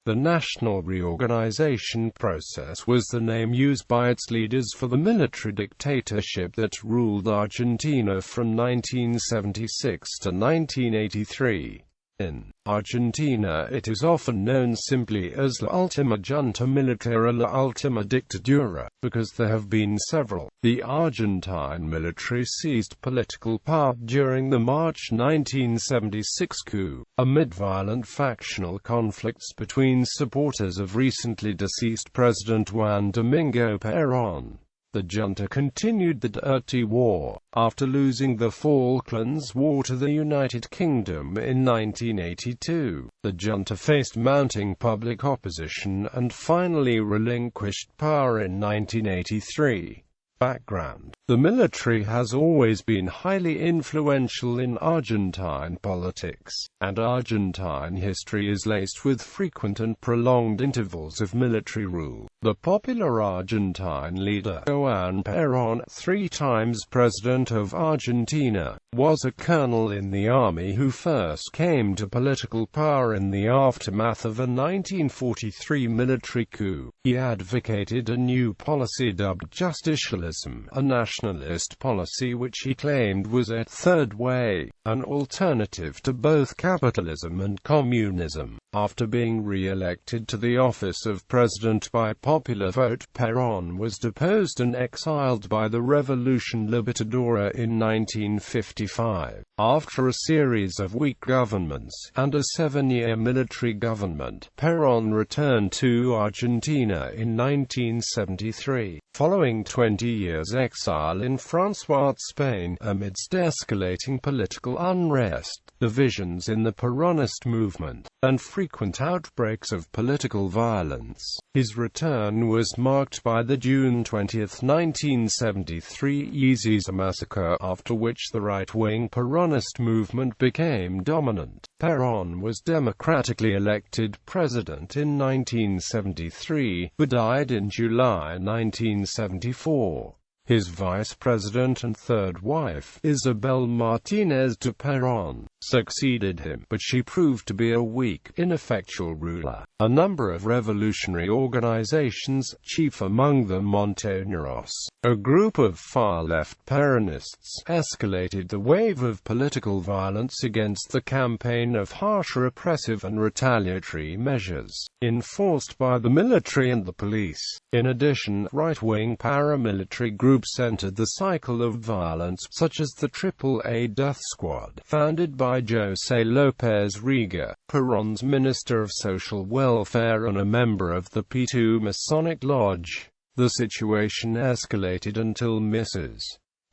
The National Reorganization Process was the name used by its leaders for the military dictatorship that ruled Argentina from 1976 to 1983. In Argentina, it is often known simply as la última junta militar or la última dictadura, because there have been several. The Argentine military seized political power during the March 1976 coup, amid violent factional conflicts between supporters of recently deceased President Juan Domingo Perón. The junta continued the Dirty War, after losing the Falklands War to the United Kingdom in 1982. The junta faced mounting public opposition and finally relinquished power in 1983. Background: the military has always been highly influential in Argentine politics, and Argentine history is laced with frequent and prolonged intervals of military rule. The popular Argentine leader, Juan Perón, 3 times President of Argentina, was a colonel in the army who first came to political power in the aftermath of a 1943 military coup. He advocated a new policy dubbed justicialism, a nationalist policy which he claimed was a third way, an alternative to both capitalism and communism. After being re-elected to the office of president by popular vote, Perón was deposed and exiled by the Revolution Libertadora in 1955. After a series of weak governments, and a 7-year military government, Perón returned to Argentina in 1973. Following 20 years exile in France while Spain, amidst escalating political unrest, divisions in the Peronist movement, and frequent outbreaks of political violence, his return was marked by the June 20, 1973 Ezeiza massacre, after which the right-wing Peronist movement became dominant. Perón was democratically elected president in 1973, but died in July 1974. His vice president and third wife, Isabel Martínez de Perón, succeeded him, but she proved to be a weak, ineffectual ruler. A number of revolutionary organizations, chief among them Montoneros, a group of far-left Peronists, escalated the wave of political violence against the campaign of harsh, repressive and retaliatory measures, enforced by the military and the police. In addition, right-wing paramilitary groups entered the cycle of violence, such as the AAA Death Squad, founded by José López Rega, Perón's Minister of Social Welfare and a member of the P2 Masonic Lodge. The situation escalated until Mrs.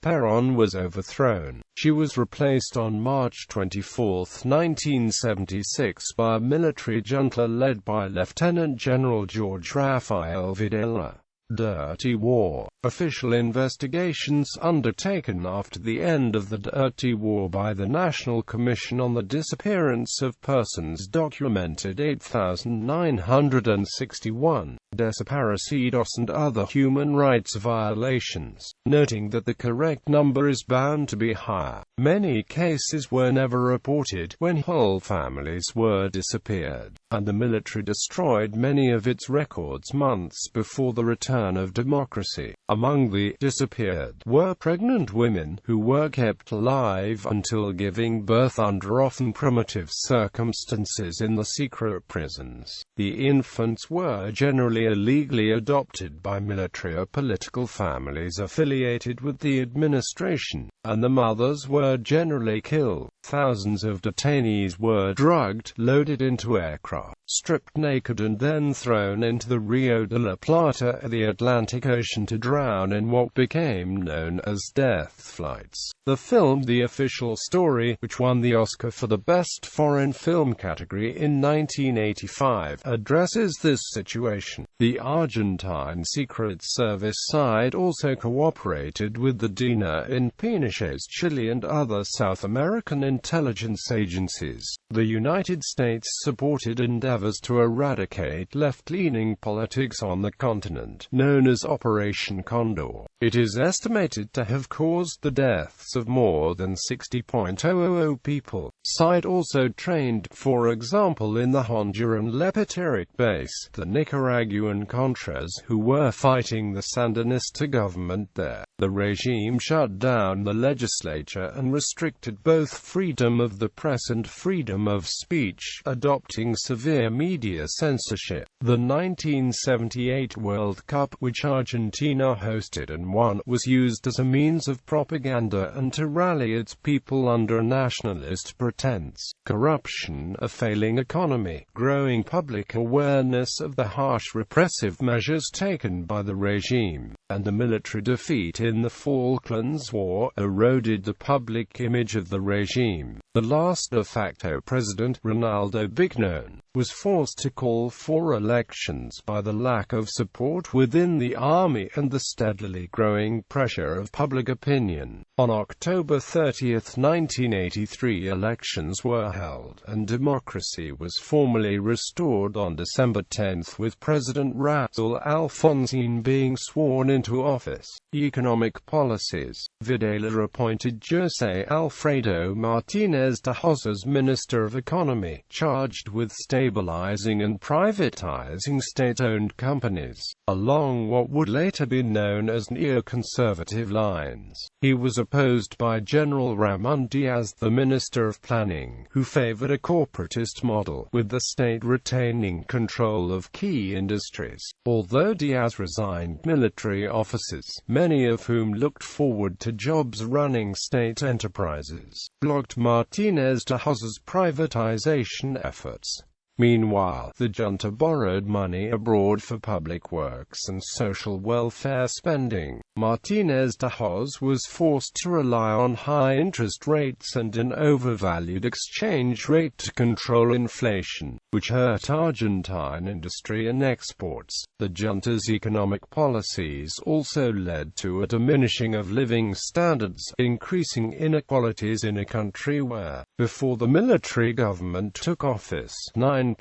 Perón was overthrown. She was replaced on March 24, 1976 by a military junta led by Lieutenant General Jorge Rafael Videla. Dirty War. Official investigations undertaken after the end of the Dirty War by the National Commission on the Disappearance of Persons documented 8,961 desaparecidos and other human rights violations, noting that the correct number is bound to be higher. Many cases were never reported when whole families were disappeared, and the military destroyed many of its records months before the return of democracy. Among the disappeared were pregnant women, who were kept alive until giving birth under often primitive circumstances in the secret prisons. The infants were generally illegally adopted by military or political families affiliated with the administration, and the mothers were generally killed. Thousands of detainees were drugged, loaded into aircraft, stripped naked and then thrown into the Rio de la Plata, the Atlantic Ocean, to drown in what became known as death flights. The film The Official Story, which won the Oscar for the Best Foreign Film category in 1985, addresses this situation. The Argentine Secret Service side also cooperated with the DINA in Pinochet's Chile and other South American intelligence agencies. The United States supported endeavors to eradicate left-leaning politics on the continent, known as Operation Condor. It is estimated to have caused the deaths of more than 60,000 people. Side also trained, for example in the Honduran Lepeteric base, the Nicaraguan Contras who were fighting the Sandinista government there. The regime shut down the legislature and restricted both freedom of the press and freedom of speech, adopting severe media censorship. The 1978 World Cup, which Argentina hosted and won, was used as a means of propaganda and to rally its people under a nationalist pretense. Corruption, a failing economy, growing public awareness of the harsh repressive measures taken by the regime, and the military defeat in the Falklands War eroded the public image of the regime. The last de facto president, Ronaldo Bignon, was forced to call for elections by the lack of support within the army and the steadily growing pressure of public opinion. On October 30, 1983, elections were held, and democracy was formally restored on December 10, with President Raúl Alfonsín being sworn into office. Economic policies. Videla appointed José Alfredo Martínez de Hoz as Minister of Economy, charged with stabilizing and privatizing state-owned companies, along what would later be known as neoconservative lines. He was opposed by General Ramón Díaz, the Minister of Planning, who favored a corporatist model, with the state retaining control of key industries. Although Díaz resigned military officers, many of whom looked forward to jobs running state enterprises, blocked Martínez de Hoz's privatization efforts. Meanwhile, the junta borrowed money abroad for public works and social welfare spending. Martínez de Hoz was forced to rely on high interest rates and an overvalued exchange rate to control inflation, which hurt Argentine industry and exports. The junta's economic policies also led to a diminishing of living standards, increasing inequalities in a country where, before the military government took office, 9%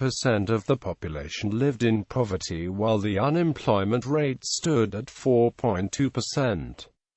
of the population lived in poverty while the unemployment rate stood at 4.2%.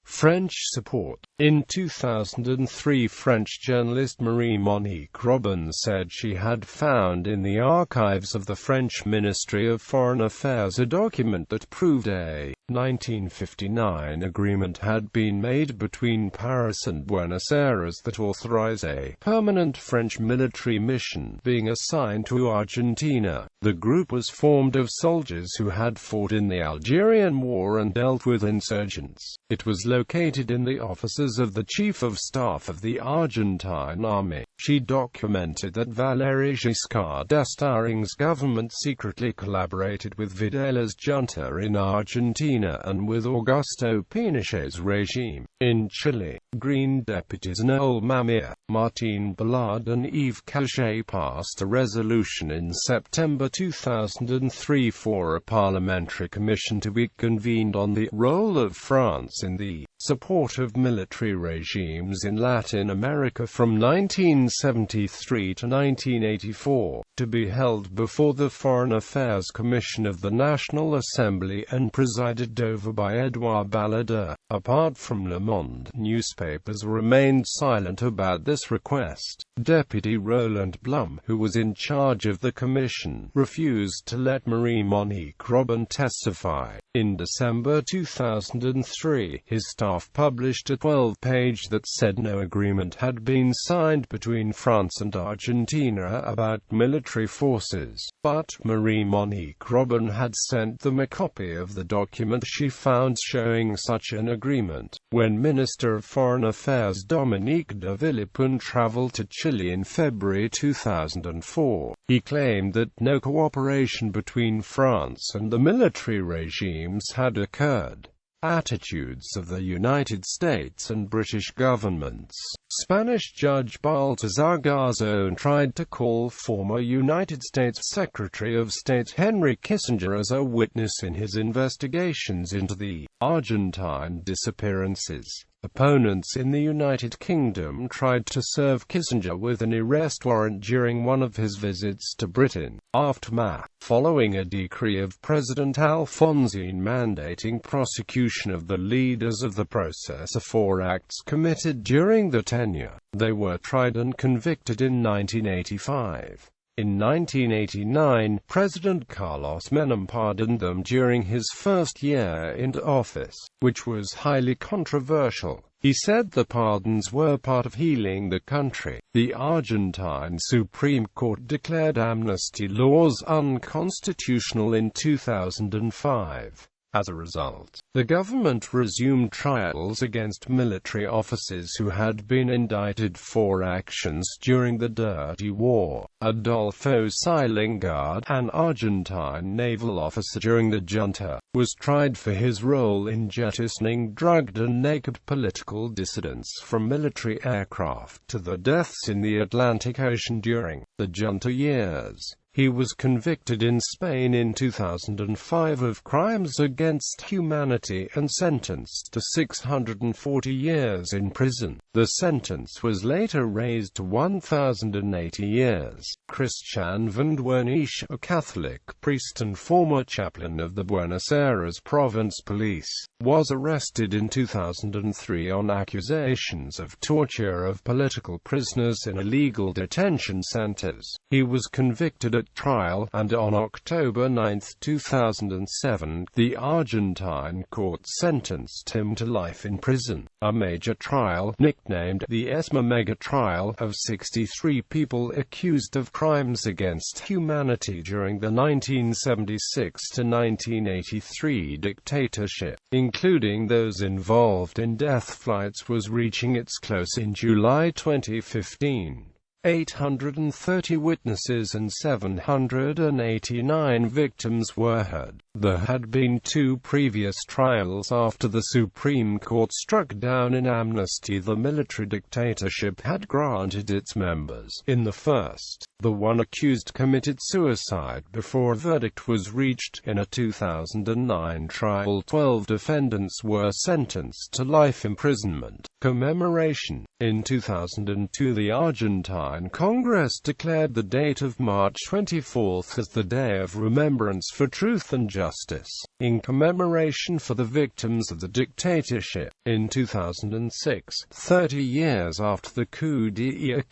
French support. In 2003, French journalist Marie-Monique Robin said she had found in the archives of the French Ministry of Foreign Affairs a document that proved a 1959 agreement had been made between Paris and Buenos Aires that authorized a permanent French military mission being assigned to Argentina. The group was formed of soldiers who had fought in the Algerian War and dealt with insurgents. It was located in the offices of the Chief of Staff of the Argentine Army. She documented that Valéry Giscard d'Estaing's government secretly collaborated with Videla's junta in Argentina and with Augusto Pinochet's regime. In Chile, Green deputies Noel Mamia, Martín Ballard and Yves Cachet passed a resolution in September 2003 for a parliamentary commission to be convened on the role of France in the support of military regimes in Latin America from 1973 to 1984, to be held before the Foreign Affairs Commission of the National Assembly and presided over by Edouard Balladur. Apart from Le Monde, newspapers remained silent about this request. Deputy Roland Blum, who was in charge of the commission, refused to let Marie-Monique Robin testify. In December 2003, his staff published a 12-page that said no agreement had been signed between France and Argentina about military forces, but Marie-Monique Robin had sent them a copy of the document she found showing such an agreement. When Minister of Foreign Affairs Dominique de Villepin traveled to Chile in February 2004, he claimed that no cooperation between France and the military regimes had occurred. Attitudes of the United States and British governments. Spanish Judge Baltasar Garzón tried to call former United States Secretary of State Henry Kissinger as a witness in his investigations into the Argentine disappearances. Opponents in the United Kingdom tried to serve Kissinger with an arrest warrant during one of his visits to Britain. Aftermath. Following a decree of President Alfonsine mandating prosecution of the leaders of the process for acts committed during the tenure, they were tried and convicted in 1985. In 1989, President Carlos Menem pardoned them during his first year in office, which was highly controversial. He said the pardons were part of healing the country. The Argentine Supreme Court declared amnesty laws unconstitutional in 2005. As a result, the government resumed trials against military officers who had been indicted for actions during the Dirty War. Adolfo Siling, an Argentine naval officer during the junta, was tried for his role in jettisoning drugged and naked political dissidents from military aircraft to the deaths in the Atlantic Ocean during the junta years. He was convicted in Spain in 2005 of crimes against humanity and sentenced to 640 years in prison. The sentence was later raised to 1,080 years. Christian van Duernisch, a Catholic priest and former chaplain of the Buenos Aires Province Police, was arrested in 2003 on accusations of torture of political prisoners in illegal detention centers. He was convicted at trial, and on October 9, 2007, the Argentine court sentenced him to life in prison. A major trial, nicknamed the ESMA Mega Trial, of 63 people accused of crimes against humanity during the 1976 to 1983 dictatorship, including those involved in death flights, was reaching its close in July 2015. 830 witnesses and 789 victims were heard. There had been 2 previous trials after the Supreme Court struck down in amnesty the military dictatorship had granted its members. In the first, the one accused committed suicide before a verdict was reached. In a 2009 trial, 12 defendants were sentenced to life imprisonment. Commemoration. In 2002, the Argentine Congress declared the date of March 24 as the Day of Remembrance for Truth and Justice, in commemoration for the victims of the dictatorship. In 2006, 30 years after the coup d'etat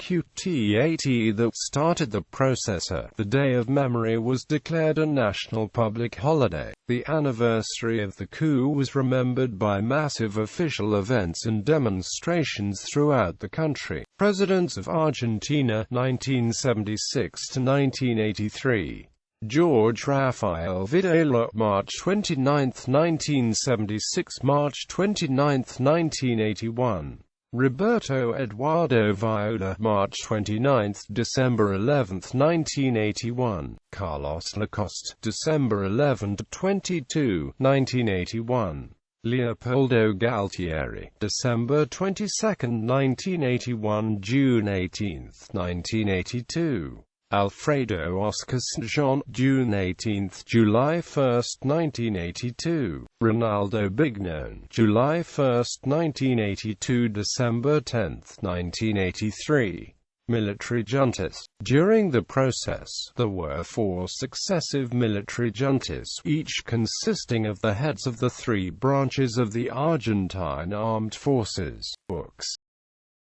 that started the process, the Day of Memory was declared a national public holiday. The anniversary of the coup was remembered by massive official events and demonstrations throughout the country. Presidents of Argentina, 1976 to 1983. George Rafael Videla, March 29, 1976 – March 29, 1981. Roberto Eduardo Viola, March 29 – December 11, 1981. Carlos Lacoste, December 11 to 22, 1981. Leopoldo Galtieri, December 22, 1981 – June 18, 1982. Alfredo Oscar St. Jean, June 18 – July 1, 1982. Ronaldo Bignon, July 1, 1982 – December 10, 1983. Military juntas. During the process, there were 4 successive military juntas, each consisting of the heads of the 3 branches of the Argentine armed forces. Books.